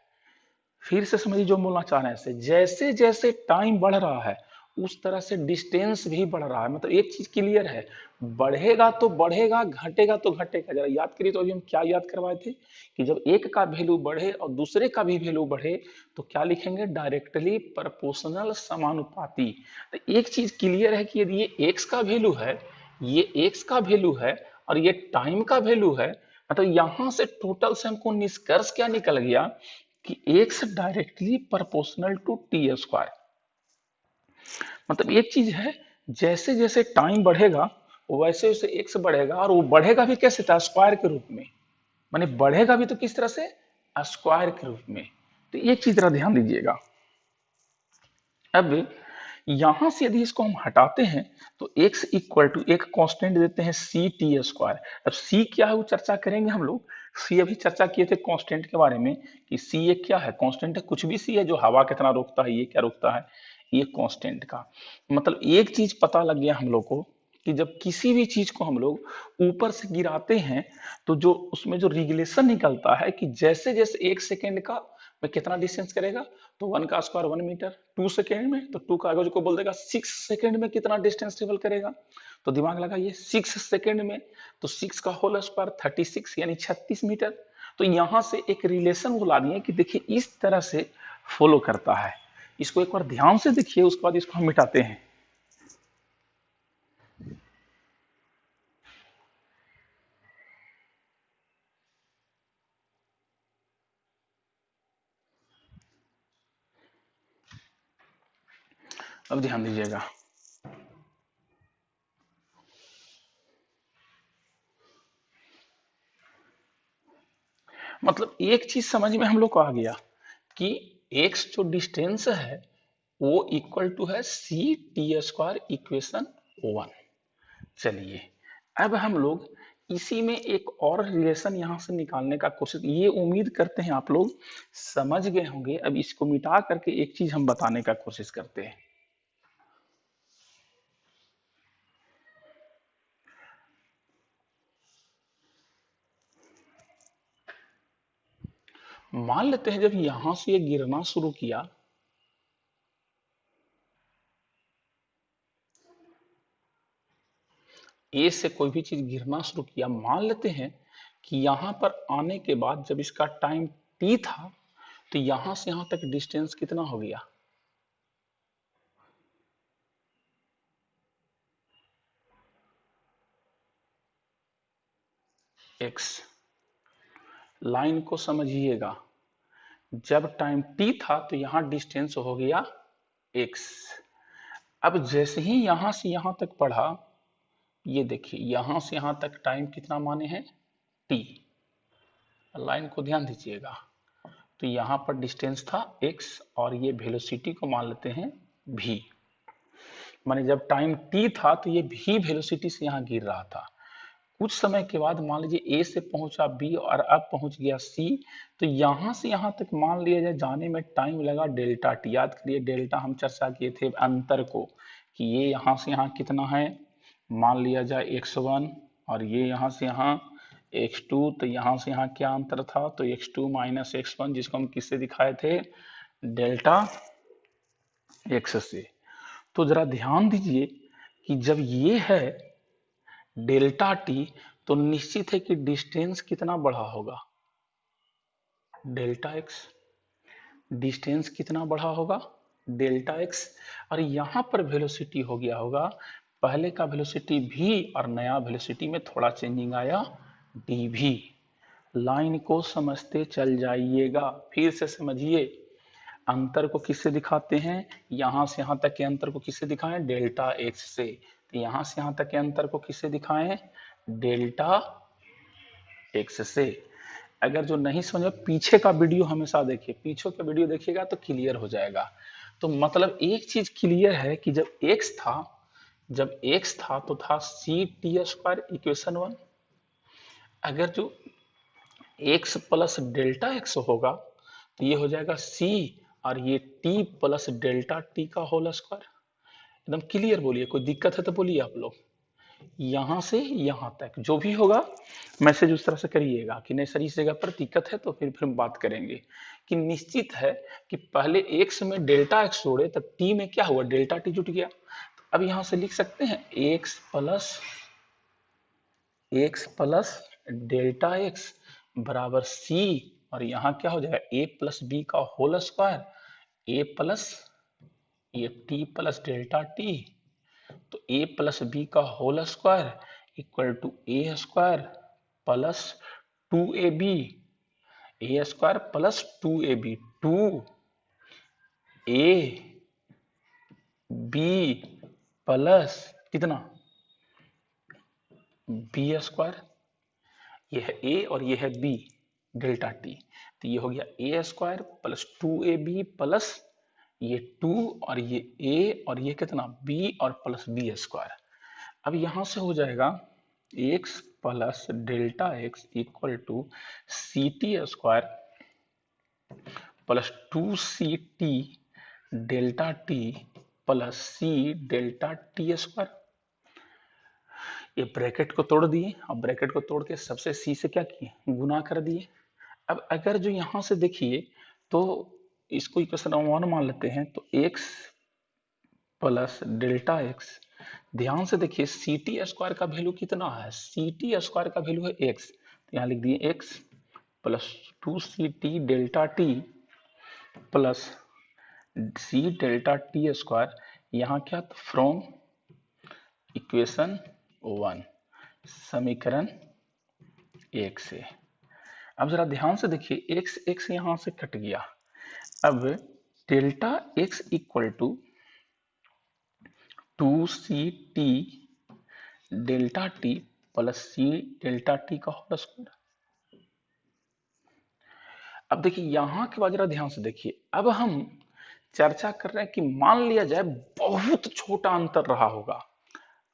फिर से समझिए जो बोलना चाह रहे हैं, इससे जैसे जैसे टाइम बढ़ रहा है उस तरह से डिस्टेंस भी बढ़ रहा है। मतलब एक चीज क्लियर है, बढ़ेगा तो बढ़ेगा, घटेगा तो घटेगा। जरा याद करिए, तो अभी हम क्या याद करवाए थे कि जब एक का वैल्यू बढ़े और दूसरे का भी वैल्यू बढ़े तो क्या लिखेंगे, डायरेक्टली प्रोपोर्शनल, समानुपाती। तो एक चीज क्लियर है कि यदि ये एक्स का वैल्यू है, ये एक्स का वैल्यू है और ये टाइम का वैल्यू है, तो यहां से टोटल से हमको निष्कर्ष क्या निकल गया कि x directly proportional to t square. मतलब एक चीज है, जैसे जैसे टाइम बढ़ेगा वैसे वैसे एक्स बढ़ेगा, और वो बढ़ेगा भी कैसे था, स्क्वायर के रूप में। माने बढ़ेगा भी तो किस तरह से, स्क्वायर के रूप में। तो ये चीज जरा ध्यान दीजिएगा। अब यहां से यदि इसको हम हटाते हैं तो x इक्वल टू एक कांस्टेंट देते हैं सी टी स्क्वायर। अब c क्या है वो चर्चा करेंगे हम लोग। c अभी चर्चा किए थे कांस्टेंट के बारे में कि c एक क्या है, कांस्टेंट है। कुछ भी c है, जो हवा कितना रोकता है, ये क्या रोकता है, ये कांस्टेंट का मतलब। एक चीज पता लग गया हम लोग को कि जब किसी भी चीज को हम लोग ऊपर से गिराते हैं तो जो उसमें जो रिगुलेशन निकलता है कि जैसे जैसे एक सेकेंड का में कितना डिस्टेंस करेगा, तो 1 का स्क्वायर 1 मीटर, 2 सेकेंड में तो 2 का आगे को बोल देगा 6 सेकेंड में कितना डिस्टेंस ट्रेवल करेगा। तो दिमाग लगाइए 6 सेकेंड में, तो 6 का होल स्क्वायर 36 यानी 36 मीटर। तो यहां से एक रिलेशन बुला दिए कि देखिए इस तरह से फॉलो करता है। इसको एक बार ध्यान से देखिए, उसके बाद इसको हम मिटाते हैं। अब ध्यान दीजिएगा। मतलब एक चीज समझ में हम लोग को आ गया कि एक्स जो डिस्टेंस है वो इक्वल टू है सी टी स्क्वायर इक्वेशन 1। चलिए अब हम लोग इसी में एक और रिलेशन यहां से निकालने का कोशिश, ये उम्मीद करते हैं आप लोग समझ गए होंगे। अब इसको मिटा करके एक चीज हम बताने का कोशिश करते हैं। मान लेते हैं जब यहां से ये गिरना शुरू किया, ए से कोई भी चीज गिरना शुरू किया, मान लेते हैं कि यहां पर आने के बाद जब इसका टाइम टी था तो यहां से यहां तक डिस्टेंस कितना हो गया, एक्स। लाइन को समझिएगा, जब टाइम टी था तो यहां डिस्टेंस हो गया एक्स। अब जैसे ही यहां से यहां तक बढ़ा, ये देखिए यहां से यहां तक टाइम कितना माने हैं, टी। लाइन को ध्यान दीजिएगा, तो यहां पर डिस्टेंस था x और ये वेलोसिटी को मान लेते हैं v। माने जब टाइम t था तो ये v वेलोसिटी से यहां गिर रहा था। कुछ समय के बाद मान लीजिए a से पहुंचा b और अब पहुंच गया c, तो यहां से यहां तक मान लिया जाए जाने में टाइम लगा डेल्टा टी। याद करिए डेल्टा हम चर्चा किए थे अंतर को, कि ये यहां से यहां कितना है, मान लिया जाए x1, और ये यहां से यहां x2। तो यहां से यहां क्या अंतर था, तो x2 माइनस x1, जिसको हम किससे दिखाए थे, डेल्टा x से। तो जरा ध्यान दीजिए कि जब ये है डेल्टा टी, तो निश्चित है कि डिस्टेंस कितना बढ़ा होगा, डेल्टा एक्स। डिस्टेंस कितना बढ़ा होगा, डेल्टा एक्स। और यहां पर वेलोसिटी हो गया होगा, पहले का वेलोसिटी v और नया वेलोसिटी में थोड़ा चेंजिंग आया dv। लाइन को समझते चल जाइएगा, फिर से समझिए। अंतर को किससे दिखाते हैं, यहां से यहां तक के अंतर को किससे दिखाएं, डेल्टा एक्स से। तो यहां से यहां तक के अंतर को किससे दिखाएं, डेल्टा एक्स से। अगर जो नहीं समझ, पीछे का वीडियो हमेशा देखिए, पीछे का वीडियो देखिएगा तो क्लियर हो जाएगा। तो मतलब एक चीज क्लियर है कि जब x था, जब x था तो था सी टी स्क्वायर इक्वेशन 1। अगर जो x प्लस डेल्टा एक्स होगा तो ये हो जाएगा c, और ये t प्लस डेल्टा टी का होल स्क्वायर। एकदम क्लियर बोलिए, कोई दिक्कत है तो बोलिए आप लोग। यहां से यहां तक जो भी होगा मैसेज उस तरह से करिएगा कि नहीं सर इस जगह पर दिक्कत है, तो फिर हम बात करेंगे। कि निश्चित है कि पहले x में डेल्टा एक्स जोड़े तब t में क्या हुआ, डेल्टा टी जुट गया। तो अब यहां से लिख सकते हैं x प्लस डेल्टा एक्स बराबर c, और यहाँ क्या हो जाएगा a प्लस बी का होल स्क्वायर, a प्लस ये t प्लस डेल्टा टी, तो a प्लस बी का whole square equal to a square plus 2ab a square plus 2ab, 2a b plus कितना बी स्क्वायर, ये है ए और ये है बी, डेल्टा टी। तो ये हो गया ए स्क्वायर प्लस 2ab प्लस ये 2 और ये ए और ये कितना बी और प्लस बी स्क्वायर। अब यहां से हो जाएगा x plus delta x equal to c t square plus 2ct delta t plus c delta t square. ये ब्रैकेट को तोड़ दिए और ब्रैकेट को तोड़ के सबसे सी से क्या किए गुना कर दिए। अब अगर जो यहां से देखिए तो इसको इक्वेशन 1 मान लेते हैं तो x प्लस डेल्टा एक्स, ध्यान से देखिए सी टी स्क्वायर का वैल्यू कितना है, सी टी स्क्वायर का वैल्यू है x, तो यहाँ लिख दिए x plus 2ct delta t plus c delta t square, यहाँ क्या फ्रॉम इक्वेशन 1 समीकरण 1 से। अब जरा ध्यान से देखिए x x यहां से कट गया। अब delta x equal to 2ct delta t plus c delta t का होल स्क्वायर। अब देखिए यहां के बाद जरा ध्यान से देखिए, अब हम चर्चा कर रहे हैं कि मान लिया जाए बहुत छोटा अंतर रहा होगा,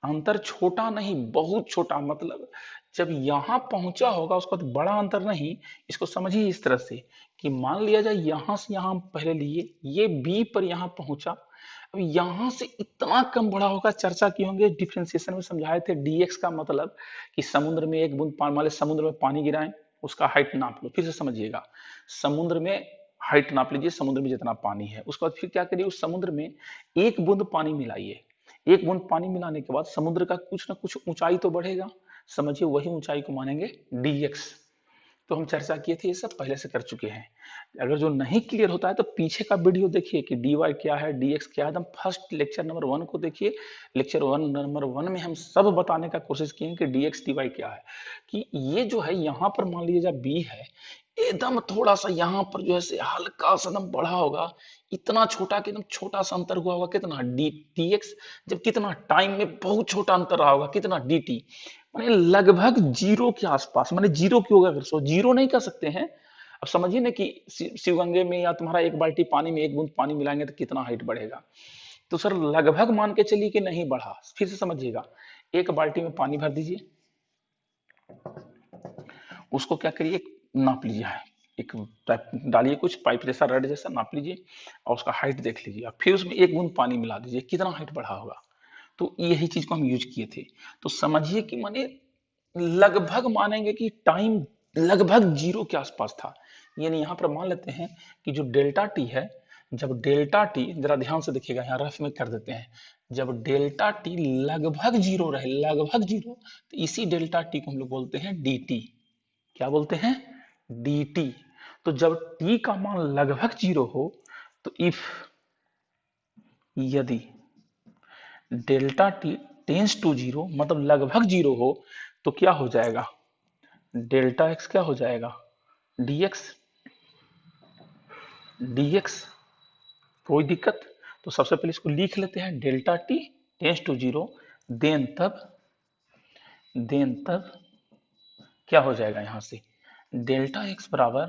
अंतर छोटा नहीं बहुत छोटा, मतलब जब यहां पहुंचा होगा उसका तो बड़ा अंतर नहीं। इसको समझिए इस तरह से कि मान लिया जाए यहां से यहां पहले लिए ये बी पर यहां पहुंचा, अब यहां से इतना कम बड़ा होगा, चर्चा की होंगे डिफरेंशिएशन में समझाए थे डीएक्स का मतलब कि समुद्र में एक बूंद पानी, मान लीजिए समुद्र में पानी गिराएं उसका हाइट नाप लो, फिर से समझिएगा समुद्र में हाइट नाप लीजिए, समुद्र में जितना पानी है उसके बाद फिर क्या करिए उस समुद्र में एक बूंद पानी मिलाइए, एक बूंद पानी मिलाने के बाद समुद्र का कुछ ना कुछ ऊंचाई तो बढ़ेगा, समझिए वही ऊंचाई को मानेंगे dx। तो हम चर्चा किए थे ये सब पहले से कर चुके हैं। अगर जो नहीं क्लियर होता है तो पीछे का वीडियो देखिए कि dy क्या है dx क्या है, एकदम फर्स्ट लेक्चर नंबर 1 को देखिए, लेक्चर 1 नंबर 1 में हम सब बताने का कोशिश किए कि dx dy क्या है। कि ये जो है यहाँ पर मान लीजिए जब b है एकदम थोड़ा सा यहाँ पर जो है हल्का सा एकदम बढ़ा होगा, इतना छोटा कि एकदम छोटा सा अंतर हुआ होगा कितना डी dx, जब कितना टाइम में बहुत छोटा अंतर रहा होगा कितना dt, माने लगभग जीरो के आसपास, माने जीरो क्यों होगा, फिर सो जीरो नहीं कर सकते हैं। अब समझिए ना कि शिवगंगे में या तुम्हारा एक बाल्टी पानी में एक बूंद पानी मिलाएंगे तो कितना हाइट बढ़ेगा, तो सर लगभग मान के चलिए कि नहीं बढ़ा। फिर से समझिएगा, एक बाल्टी में पानी भर दीजिए, उसको क्या करिए नाप लीजिए, एक डालिए कुछ पाइप जैसा रड जैसा नाप लीजिए और उसका हाइट देख लीजिए, और फिर उसमें एक बूंद पानी मिला दीजिए, कितना हाइट बढ़ा होगा। तो यही चीज को हम यूज किए थे। तो समझिए कि माने लगभग मानेंगे कि टाइम लगभग जीरो के आसपास था, यानी यहां पर मान लेते हैं कि जो डेल्टा टी है, जब डेल्टा टी जरा ध्यान से देखिएगा यहाँ रफ में कर देते हैं, जब डेल्टा टी लगभग जीरो रहे लगभग जीरो, तो इसी डेल्टा टी को हम लोग बोलते हैं डी टी। क्या बोलते हैं dt। तो जब t का मान लगभग जीरो हो तो इफ यदि delta t tends to zero मतलब लगभग जीरो हो तो क्या हो जाएगा डेल्टा x क्या हो जाएगा dx, dx कोई दिक्कत। तो सबसे पहले इसको लिख लेते हैं delta t tends to zero, then तब क्या हो जाएगा यहां से डेल्टा x बराबर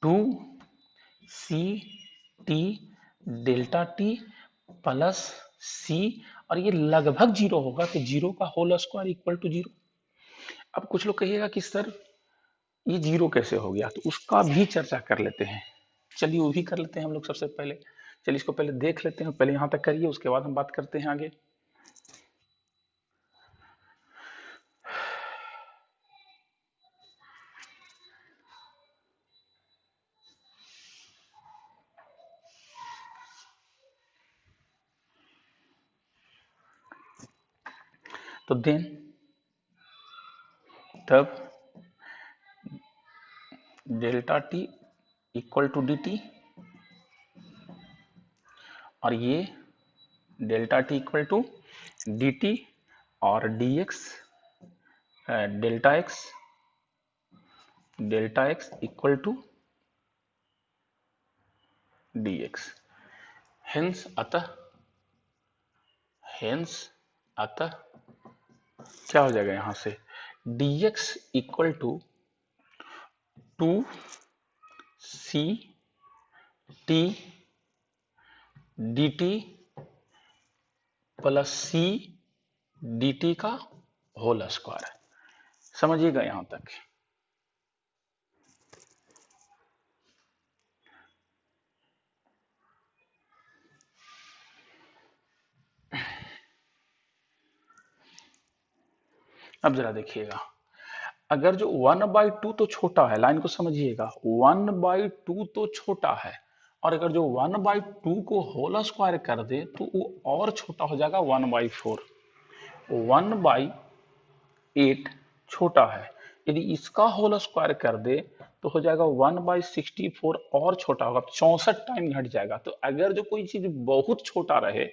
2ct डेल्टा टी प्लस सी, और ये लगभग जीरो होगा तो जीरो का whole square equal to zero. अब कुछ लोग कहिएगा कि सर ये जीरो कैसे हो गया, तो उसका भी चर्चा कर लेते हैं। चलिए वो भी कर लेते हैं हम लोग सबसे पहले। चलिए इसको पहले देख लेते हैं, पहले यहां तक करिए उसके बाद हम बात करते हैं आगे। तो देन तब delta t equal to d t, और ये delta t equal to d t और d x delta x delta x equal to d x. Hence अतः क्या हो जाएगा यहां से, dx equal to 2c t dt plus c dt का होल स्क्वायर। समझिएगा यहां तक। अब जरा देखिएगा, अगर जो 1/2 तो छोटा है, लाइन को समझिएगा, 1/2 तो छोटा है, और अगर जो 1/2 को होल स्क्वायर कर दे तो वो और छोटा हो जाएगा 1/4। 1/8 छोटा है, यदि इसका होल स्क्वायर कर दे तो हो जाएगा 1/64 और छोटा होगा, 64 टाइम घट जाएगा। तो अगर जो कोई चीज बहुत छोटा रहे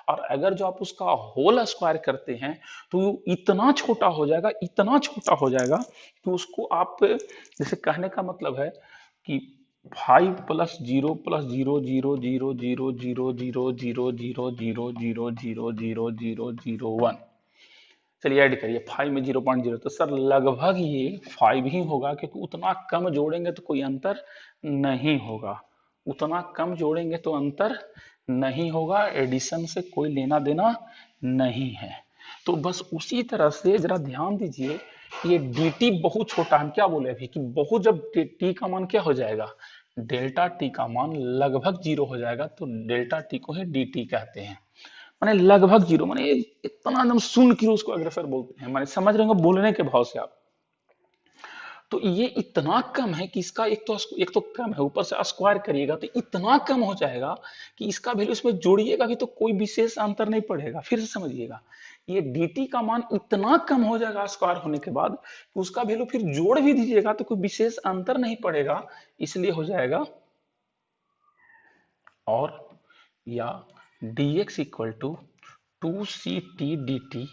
और अगर जो आप उसका होल स्क्वायर करते हैं तो इतना छोटा हो जाएगा, इतना छोटा हो जाएगा कि उसको आप, जैसे कहने का मतलब है कि 5 + 0 + 0 0 0 0 0 0 0 0 0 0 0 0 0 0 1। चलिए ऐड करिए, 5 में 0.0 तो सर लगभग ये 5 ही होगा, क्योंकि उतना कम जोड़ेंगे तो कोई अंतर नहीं होगा, उतना कम जोड़ेंगे तो अंतर नहीं होगा, एडिशन से कोई लेना देना नहीं है। तो बस उसी तरह से जरा ध्यान दीजिए, ये dt बहुत छोटा, हम क्या बोले अभी कि बहुत, जब t का मान क्या हो जाएगा, डेल्टा t का मान लगभग 0 हो जाएगा तो डेल्टा t को ही dt कहते हैं। माने लगभग 0, माने इतना एकदम शून्य की उसको अग्रसर बोलते हैं, माने समझ रहे होंगे बोलने के भाव से आप। तो ये इतना कम है कि इसका एक तो कम है, ऊपर से स्क्वायर करिएगा तो इतना कम हो जाएगा कि इसका वैल्यू इसमें जोड़िएगा भी तो कोई विशेष अंतर नहीं पड़ेगा। फिर से समझिएगा, ये dt का मान इतना कम हो जाएगा स्क्वायर होने के बाद कि उसका वैल्यू फिर जोड़ भी दीजिएगा तो कोई विशेष अंतर नहीं पड़ेगा, इसलिए हो जाएगा और या dx equal to 2ct dt,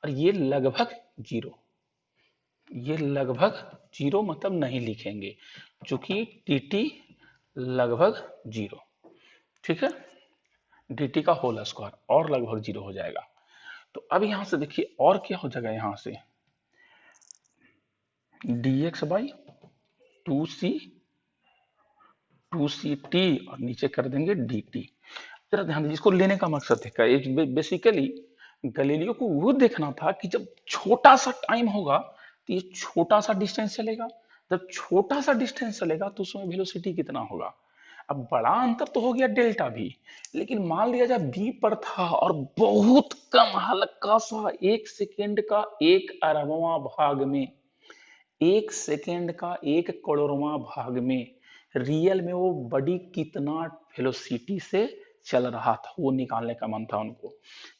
और ये लगभग जीरो, ये लगभग जीरो मतलब नहीं लिखेंगे क्योंकि dt लगभग जीरो, ठीक है, dt का होल स्क्वायर और लगभग जीरो हो जाएगा। तो अब यहां से देखिए और क्या हो जाएगा, यहां से dx बाई 2ct और नीचे कर देंगे dt। जरा ध्यान दीजिए, इसको लेने का मकसद है बेसिकली गैलीलियो को वो देखना था कि जब छोटा सा टाइम होगा तो ये छोटा सा डिस्टेंस चलेगा, जब छोटा सा डिस्टेंस चलेगा तो उसमें वेलोसिटी कितना होगा। अब बड़ा अंतर तो हो गया डेल्टा भी, लेकिन मान लिया जाए बी पर था और बहुत कम हल्का सा 1 सेकेंड का 1/अरबवां भाग में, 1 सेकेंड का 1 करोड़वां भाग में रियल में वो बड़ी कितना वेलोसिटी से चल रहा था, वो निकालने का मन था उनको।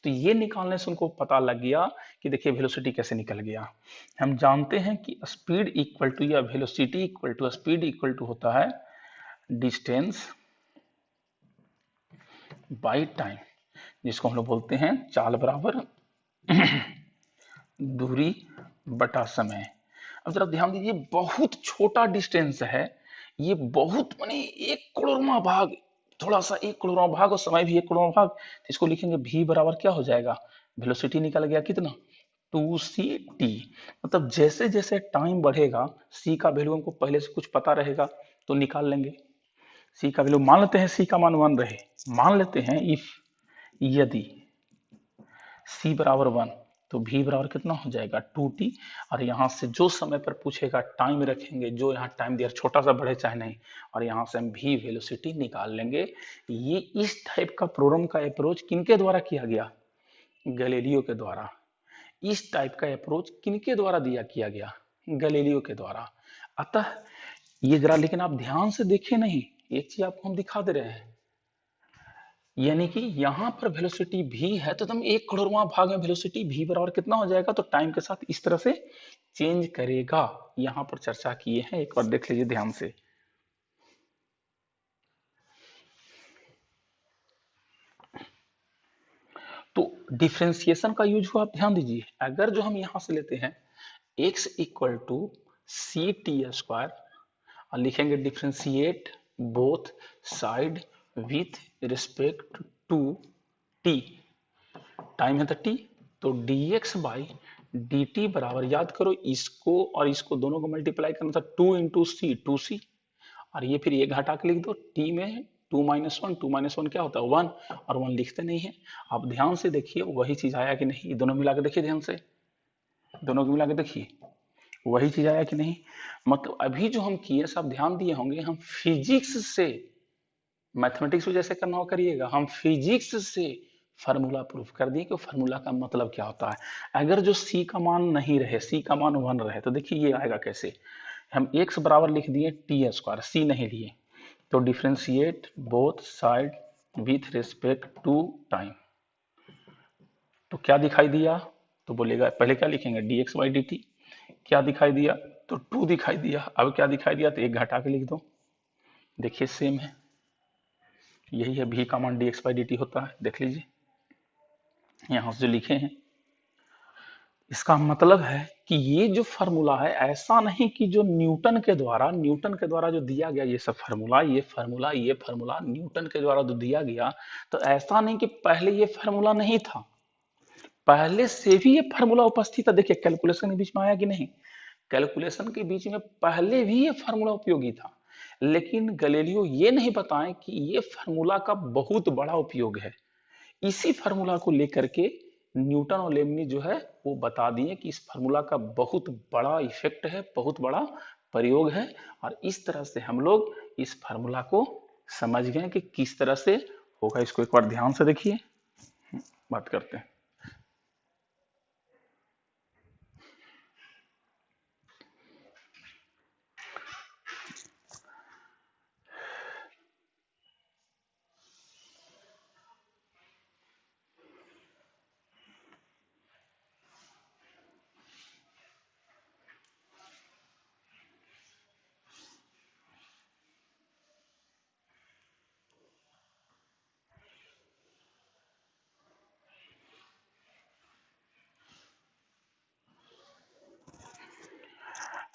तो ये निकालने से उनको पता लग गया कि देखिए वेलोसिटी कैसे निकल गया। हम जानते हैं कि स्पीड इक्वल टू या velocity equal to speed equal to होता है डिस्टेंस बाय टाइम, जिसको हम लोग बोलते हैं चाल बराबर दूरी बटा समय। अब जरा ध्यान दीजिए, बहुत छोटा डिस्टेंस है, ये बहुत माने 1 करोड़वां भाग, थोड़ा सा 1 करोड़वां भाग और समय भी 1 करोड़वां भाग, तो इसको लिखेंगे v बराबर क्या हो जाएगा, वेलोसिटी निकल गया कितना 2ct। मतलब जैसे जैसे टाइम बढ़ेगा c का वैल्यू हमको पहले से कुछ पता रहेगा तो निकाल लेंगे। c का वैल्यू मान लेते हैं, c का मान 1 रहे, मान लेते हैं इफ यदि c बराबर 1 तो v बराबर कितना हो जाएगा 2t, और यहाँ से जो समय पर पूछेगा टाइम रखेंगे, जो यहाँ टाइम दिया छोटा सा बढ़े चाहे नहीं, और यहाँ से हम v वेलोसिटी निकाल लेंगे। ये इस टाइप का प्रॉब्लम का अप्रोच किनके द्वारा किया गया, गैलीलियो के द्वारा। इस टाइप का अप्रोच किनके द्वारा किया गया, गैलीलियो के द्वारा। अतः ये जरा लेकिन आप ध्यान से देखें नहीं, एक चीज आपको हम दिखा दे रहे हैं, यानी कि यहां पर वेलोसिटी v है तो तुम 1 करोड़वां भाग में वेलोसिटी v बराबर कितना हो जाएगा, तो टाइम के साथ इस तरह से चेंज करेगा। यहां पर चर्चा किए हैं, एक बार देख लीजिए ध्यान से। तो डिफ्रेंसिएशन का यूज हुआ, आप ध्यान दीजिए, अगर जो हम यहां से लेते हैं x equal to c t square और लिखेंगे differentiate both side with respect to t, time है तो टी, तो dx बाई डी टी बराबर, याद करो इसको और इसको दोनों को मल्टीप्लाई करना था, 2 इंटू सी, 2c, और ये फिर ये घटा के लिख दो, टी में 2 - 1, 2 - 1 क्या होता है 1, और 1 लिखते नहीं है। आप ध्यान से देखिए वही चीज आया कि नहीं, दोनों मिला के देखिए ध्यान से, दोनों को मिला के देखिए वही चीज आया कि नहीं। मतलब अभी जो हम किए सब ध्यान दिए होंगे, हम फिजिक्स से, मैथमेटिक्स में जैसे करना हो करिएगा, हम फिजिक्स से फार्मूला प्रूफ कर दिए कि फार्मूला का मतलब क्या होता है। अगर जो सी का मान नहीं रहे, सी का मान 1 रहे, तो देखिए ये आएगा कैसे, हम x बराबर लिख दिए टी स्क्वायर, सी नहीं लिए, तो differentiate both side with respect to time, तो क्या दिखाई दिया, तो बोलेगा पहले क्या लिखेंगे dx बाई डी टी, क्या दिखाई दिया, तो 2 दिखाई दिया, अब क्या दिखाई दिया, तो एक घटा के लिख दो, देखिए सेम है, यही है v का मान dx बाई डी टी होता है, देख लीजिए यहां से जो लिखे हैं। इसका मतलब है कि ये जो फार्मूला है, ऐसा नहीं कि जो न्यूटन के द्वारा जो दिया गया ये सब फार्मूला, ये फार्मूला न्यूटन के द्वारा जो दिया गया, तो ऐसा नहीं कि पहले ये फार्मूला नहीं था, पहले से भी ये फार्मूला उपस्थित था। देखिए कैलकुलेशन के बीच में आया कि नहीं, कैलकुलेशन के बीच में पहले भी ये फार्मूला उपयोगी था, लेकिन गैलीलियो ये नहीं बताएं कि ये फार्मूला का बहुत बड़ा उपयोग है। इसी फार्मूला को लेकर के न्यूटन और लेबनिज जो है वो बता दिए कि इस फार्मूला का बहुत बड़ा इफेक्ट है, बहुत बड़ा प्रयोग है, और इस तरह से हम लोग इस फार्मूला को समझ गए कि किस तरह से होगा। इसको एक बार ध्यान से देखिए, बात करते हैं।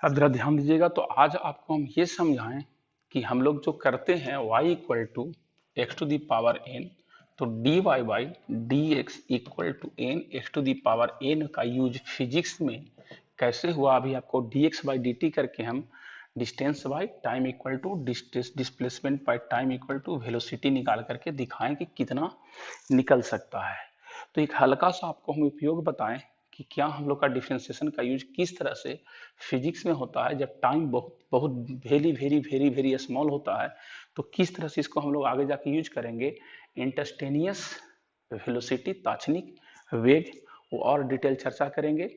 अब जरा ध्यान दीजिएगा, तो आज आपको हम ये समझाएं कि हम लोग जो करते हैं y equal to x to the power n, तो dy by d x equal to n x to the power n का यूज फिजिक्स में कैसे हुआ, अभी आपको dx बाई डी टी करके हम distance by time equal to displacement by time equal to velocity निकाल करके दिखाएं कि कितना निकल सकता है। तो एक हल्का सा आपको हम उपयोग बताएं कि क्या हम लोग का डिफ्रेंसिएशन का यूज किस तरह से फिजिक्स में होता है, जब टाइम बहुत बहुत very very very very small होता है, तो किस तरह से इसको हम लोग आगे जाके यूज करेंगे। इंस्टेंटेनियस वेलोसिटी, ताक्षणिक वेग, वो और डिटेल चर्चा करेंगे।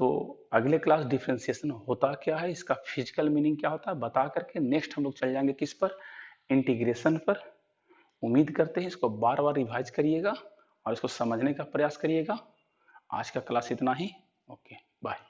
तो अगले क्लास डिफ्रेंसिएशन होता क्या है, इसका फिजिकल मीनिंग क्या होता है बता करके नेक्स्ट हम लोग चल जाएंगे किस पर, इंटीग्रेशन पर। उम्मीद करते हैं इसको बार बार रिवाइज करिएगा और इसको समझने का प्रयास करिएगा। आज का क्लास इतना ही, ओके बाय।